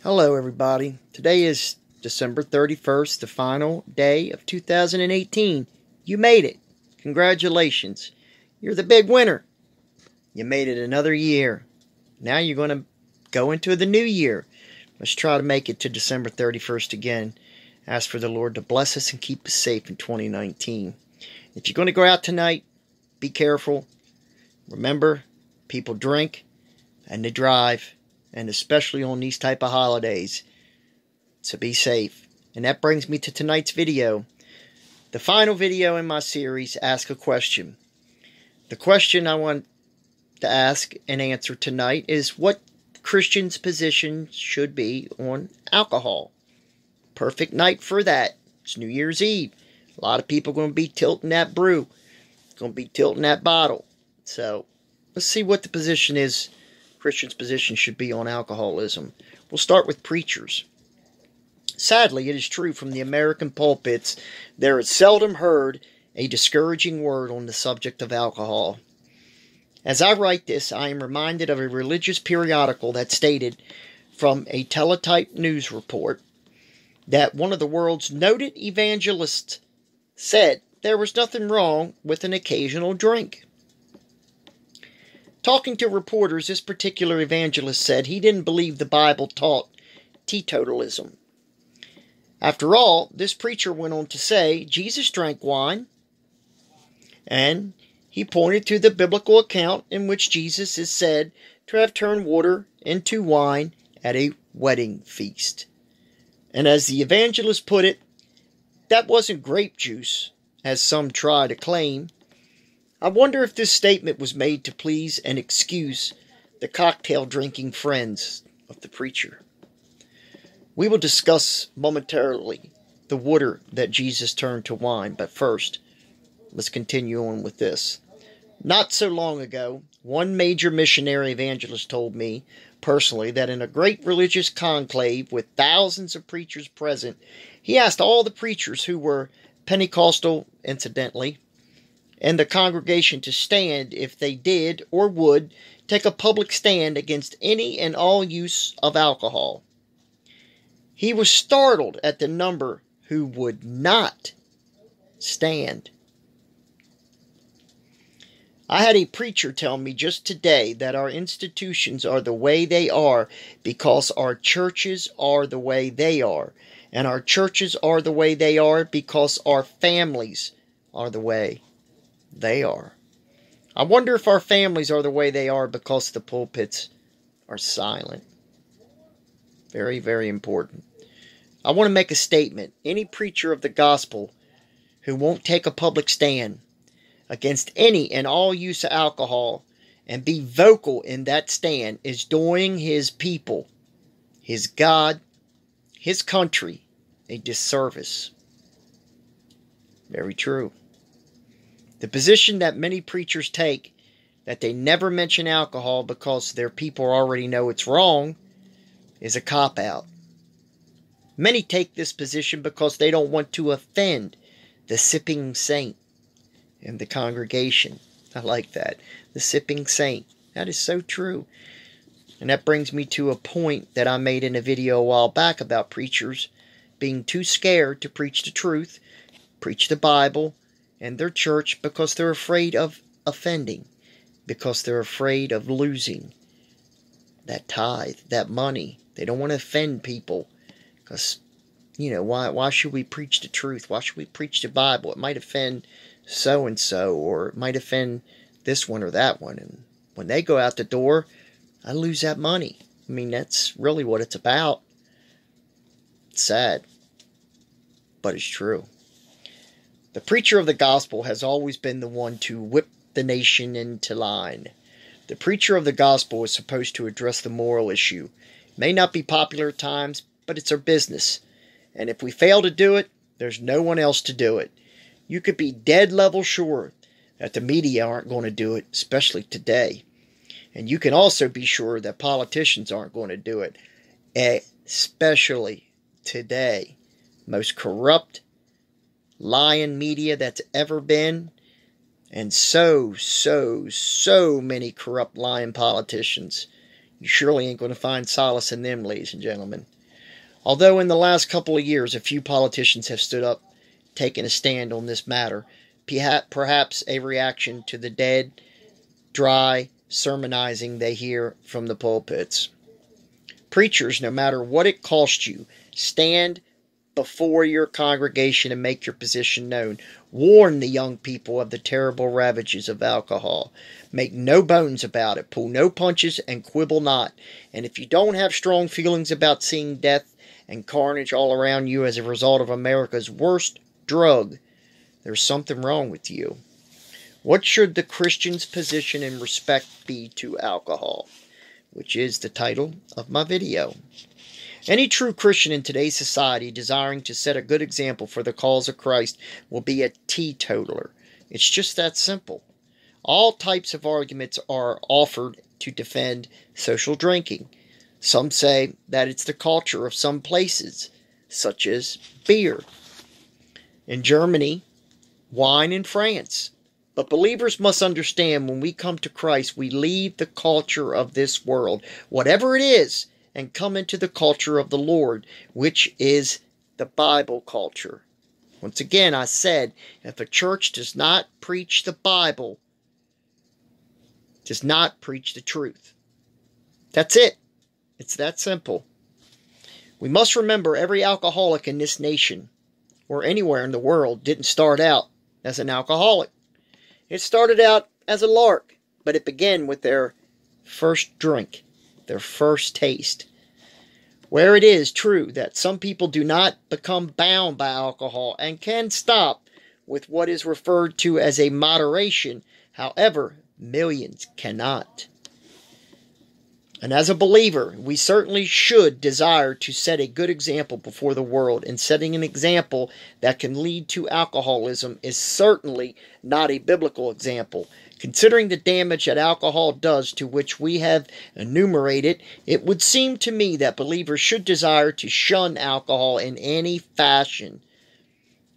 Hello everybody. Today is December 31st, the final day of 2018. You made it. Congratulations. You're the big winner. You made it another year. Now you're going to go into the new year. Let's try to make it to December 31st again. Ask for the Lord to bless us and keep us safe in 2019. If you're going to go out tonight, be careful. Remember, people drink and they drive. And especially on these type of holidays. So be safe. And that brings me to tonight's video. The final video in my series, Ask a Question. The question I want to ask and answer tonight is what Christians' position should be on alcohol. Perfect night for that. It's New Year's Eve. A lot of people are going to be tilting that brew. Going to be tilting that bottle. So let's see what the position is. Christians' position should be on alcoholism. We'll start with preachers. Sadly, it is true from the American pulpits, there is seldom heard a discouraging word on the subject of alcohol. As I write this, I am reminded of a religious periodical that stated from a teletype news report that one of the world's noted evangelists said there was nothing wrong with an occasional drink. Talking to reporters, this particular evangelist said he didn't believe the Bible taught teetotalism. After all, this preacher went on to say Jesus drank wine, and he pointed to the biblical account in which Jesus is said to have turned water into wine at a wedding feast. And as the evangelist put it, that wasn't grape juice, as some try to claim. I wonder if this statement was made to please and excuse the cocktail-drinking friends of the preacher. We will discuss momentarily the water that Jesus turned to wine, but first, let's continue on with this. Not so long ago, one major missionary evangelist told me, personally, that in a great religious conclave with thousands of preachers present, he asked all the preachers who were Pentecostal, incidentally, and the congregation to stand if they did or would take a public stand against any and all use of alcohol. He was startled at the number who would not stand. I had a preacher tell me just today that our institutions are the way they are because our churches are the way they are. And our churches are the way they are because our families are the way they are. I wonder if our families are the way they are because the pulpits are silent. Very, very important. I want to make a statement. Any preacher of the gospel who won't take a public stand against any and all use of alcohol and be vocal in that stand is doing his people, his God, his country a disservice. Very true. The position that many preachers take, that they never mention alcohol because their people already know it's wrong, is a cop-out. Many take this position because they don't want to offend the sipping saint in the congregation. I like that. The sipping saint. That is so true. And that brings me to a point that I made in a video a while back about preachers being too scared to preach the truth, preach the Bible, and their church because they're afraid of offending, because they're afraid of losing that tithe, that money. They don't want to offend people because, why should we preach the truth? Why should we preach the Bible? It might offend so-and-so, or it might offend this one or that one. And when they go out the door, I lose that money. I mean, that's really what it's about. It's sad, but it's true. The preacher of the gospel has always been the one to whip the nation into line. The preacher of the gospel is supposed to address the moral issue. It may not be popular at times, but it's our business. And if we fail to do it, there's no one else to do it. You could be dead level sure that the media aren't going to do it, especially today. And you can also be sure that politicians aren't going to do it, especially today. Most corrupt, lying media that's ever been, and so many corrupt lying politicians. You surely ain't going to find solace in them, ladies and gentlemen. Although in the last couple of years, a few politicians have stood up, taken a stand on this matter, perhaps a reaction to the dead, dry sermonizing they hear from the pulpits. Preachers, no matter what it costs you, stand before your congregation and make your position known. Warn the young people of the terrible ravages of alcohol. Make no bones about it. Pull no punches and quibble not. And if you don't have strong feelings about seeing death and carnage all around you as a result of America's worst drug, there's something wrong with you. What should the Christian's position in respect be to alcohol? Which is the title of my video. Any true Christian in today's society desiring to set a good example for the cause of Christ will be a teetotaler. It's just that simple. All types of arguments are offered to defend social drinking. Some say that it's the culture of some places, such as beer. In Germany, wine in France. But believers must understand when we come to Christ, we leave the culture of this world, whatever it is, and come into the culture of the Lord, which is the Bible culture. Once again, I said, if a church does not preach the Bible, does not preach the truth. That's it. It's that simple. We must remember every alcoholic in this nation, or anywhere in the world, didn't start out as an alcoholic. It started out as a lark, but it began with their first drink, their first taste. Where it is true that some people do not become bound by alcohol and can stop with what is referred to as a moderation, however, millions cannot. And as a believer, we certainly should desire to set a good example before the world, and setting an example that can lead to alcoholism is certainly not a biblical example. Considering the damage that alcohol does, to which we have enumerated, it would seem to me that believers should desire to shun alcohol in any fashion,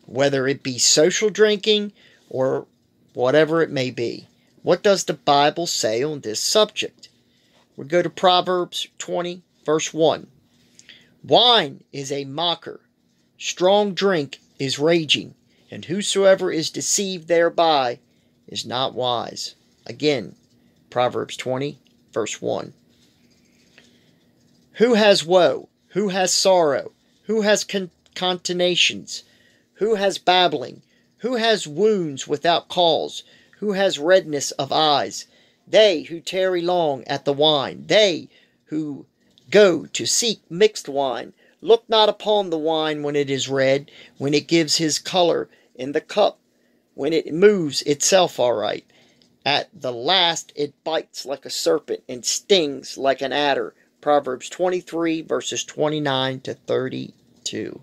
whether it be social drinking or whatever it may be. What does the Bible say on this subject? We go to Proverbs 20, verse 1. Wine is a mocker, strong drink is raging, and whosoever is deceived thereby is not wise. Again, Proverbs 20, verse 1. Who has woe? Who has sorrow? Who has contenations? Who has babbling? Who has wounds without cause? Who has redness of eyes? They who tarry long at the wine, they who go to seek mixed wine. Look not upon the wine when it is red, when it gives his color in the cup, when it moves itself aright. At the last it bites like a serpent and stings like an adder. Proverbs 23, verses 29 to 32.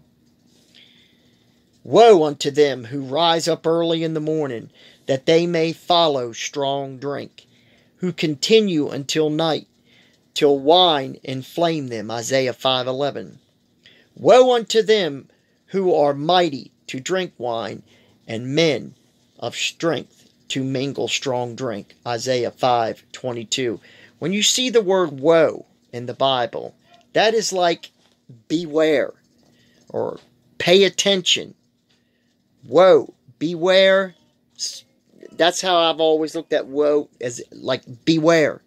Woe unto them who rise up early in the morning, that they may follow strong drink, who continue until night, till wine inflame them. Isaiah 5:11. Woe unto them who are mighty to drink wine, and men of strength to mingle strong drink. Isaiah 5:22. When you see the word woe in the Bible, that is like beware or pay attention. Woe, beware. That's how I've always looked at woe, as like beware.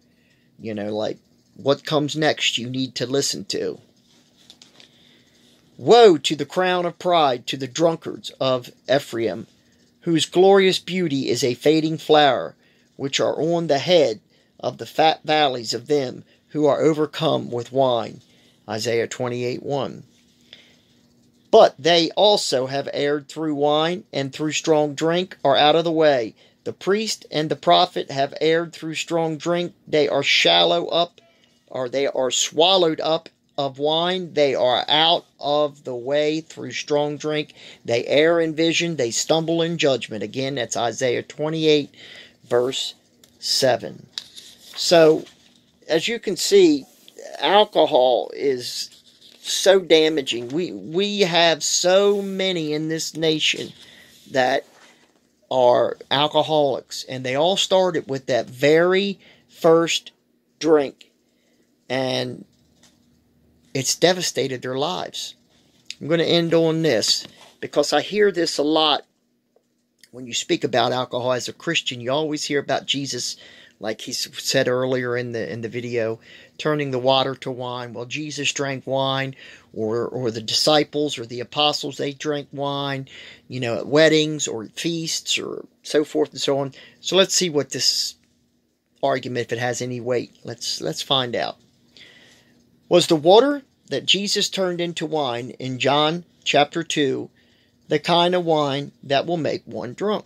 You know, like what comes next you need to listen to. Woe to the crown of pride, to the drunkards of Ephraim, whose glorious beauty is a fading flower, which are on the head of the fat valleys of them who are overcome with wine. Isaiah 28:1. But they also have erred through wine, and through strong drink are out of the way. The priest and the prophet have erred through strong drink. They are they are swallowed up of wine. They are out of the way through strong drink. They err in vision. They stumble in judgment. Again, that's Isaiah 28, verse 7. So, as you can see, alcohol is so damaging. We have so many in this nation that are alcoholics, and they all started with that very first drink. and it's devastated their lives. I'm going to end on this because I hear this a lot when you speak about alcohol as a Christian. You always hear about Jesus, like he said earlier in the video, turning the water to wine. Well, Jesus drank wine, or the disciples or the apostles, they drank wine, at weddings or feasts or so forth and so on. So let's see what this argument, if it has any weight. Let's find out. Was the water that Jesus turned into wine in John chapter 2 the kind of wine that will make one drunk?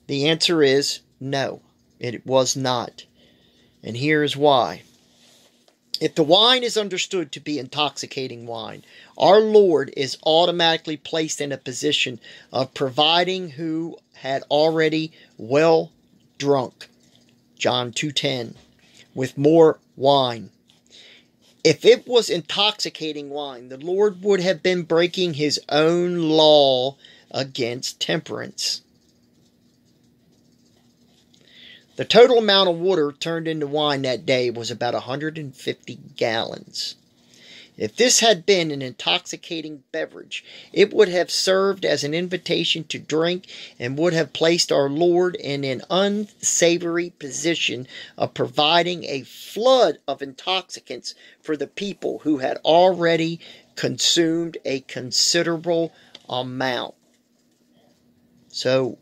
The answer is no, it was not. And here's why. If the wine is understood to be intoxicating wine, our Lord is automatically placed in a position of providing who had already well drunk, John 2:10, with more wine. If it was intoxicating wine, the Lord would have been breaking his own law against temperance. The total amount of water turned into wine that day was about 150 gallons. If this had been an intoxicating beverage, it would have served as an invitation to drink and would have placed our Lord in an unsavory position of providing a flood of intoxicants for the people who had already consumed a considerable amount. So,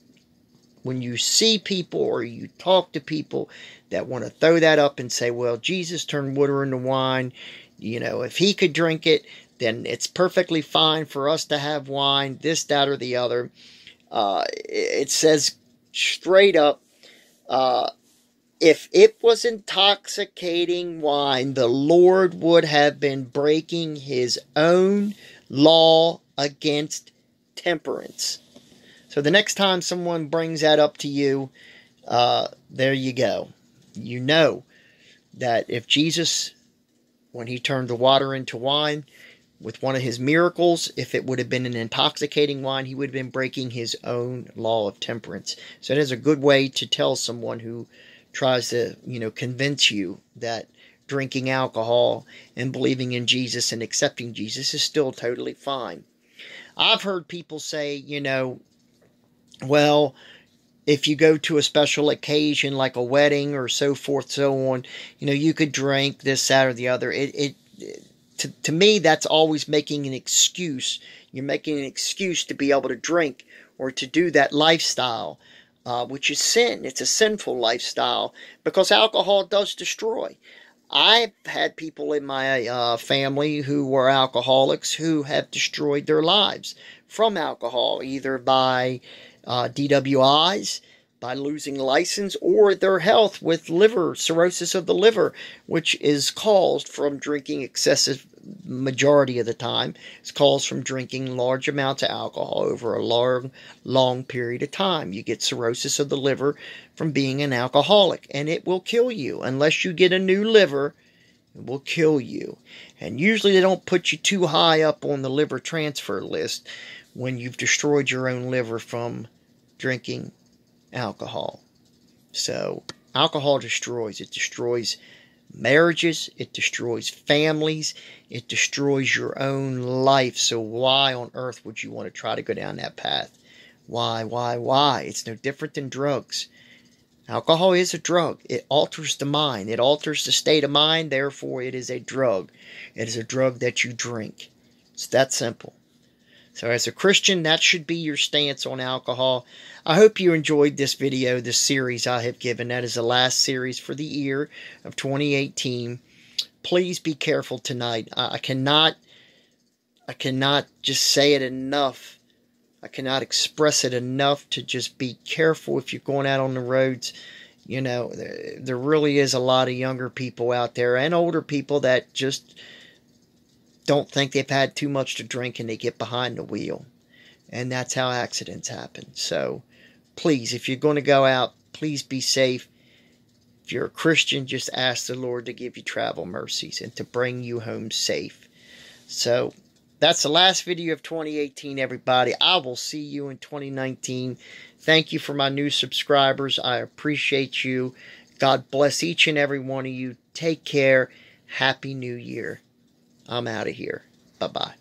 when you see people or you talk to people that want to throw that up and say, well, Jesus turned water into wine, if he could drink it, then it's perfectly fine for us to have wine, this, that, or the other. It says straight up, if it was intoxicating wine, the Lord would have been breaking his own law against temperance. So the next time someone brings that up to you, there you go. You know that if Jesus, when he turned the water into wine with one of his miracles, if it would have been an intoxicating wine, he would have been breaking his own law of temperance. So it is a good way to tell someone who tries to, convince you that drinking alcohol and believing in Jesus and accepting Jesus is still totally fine. I've heard people say, well, if you go to a special occasion like a wedding or so forth, so on, you could drink this, that, or the other. To me, that's always making an excuse. You're making an excuse to be able to drink or to do that lifestyle, which is sin. It's a sinful lifestyle because alcohol does destroy. I've had people in my family who were alcoholics who have destroyed their lives from alcohol, either by DWIs, by losing license, or their health with liver cirrhosis of the liver, which is caused from drinking excessive, majority of the time, it's caused from drinking large amounts of alcohol over a long period of time. You get cirrhosis of the liver from being an alcoholic, and it will kill you. Unless you get a new liver, it will kill you. And usually they don't put you too high up on the liver transfer list when you've destroyed your own liver from drinking alcohol. So, alcohol destroys. It destroys marriages. It destroys families. It destroys your own life. So why on earth would you want to try to go down that path? Why? It's no different than drugs. Alcohol is a drug. It alters the mind. It alters the state of mind. Therefore, it is a drug. It is a drug that you drink. It's that simple. So as a Christian, that should be your stance on alcohol. I hope you enjoyed this video, this series I have given. That is the last series for the year of 2018. Please be careful tonight. I cannot just say it enough. I cannot express it enough to just be careful if you're going out on the roads. There really is a lot of younger people out there and older people that just don't think they've had too much to drink and they get behind the wheel. And that's how accidents happen. So please, if you're going to go out, please be safe. If you're a Christian, just ask the Lord to give you travel mercies and to bring you home safe. So that's the last video of 2018, everybody. I will see you in 2019. Thank you for my new subscribers. I appreciate you. God bless each and every one of you. Take care. Happy New Year. I'm out of here. Bye-bye.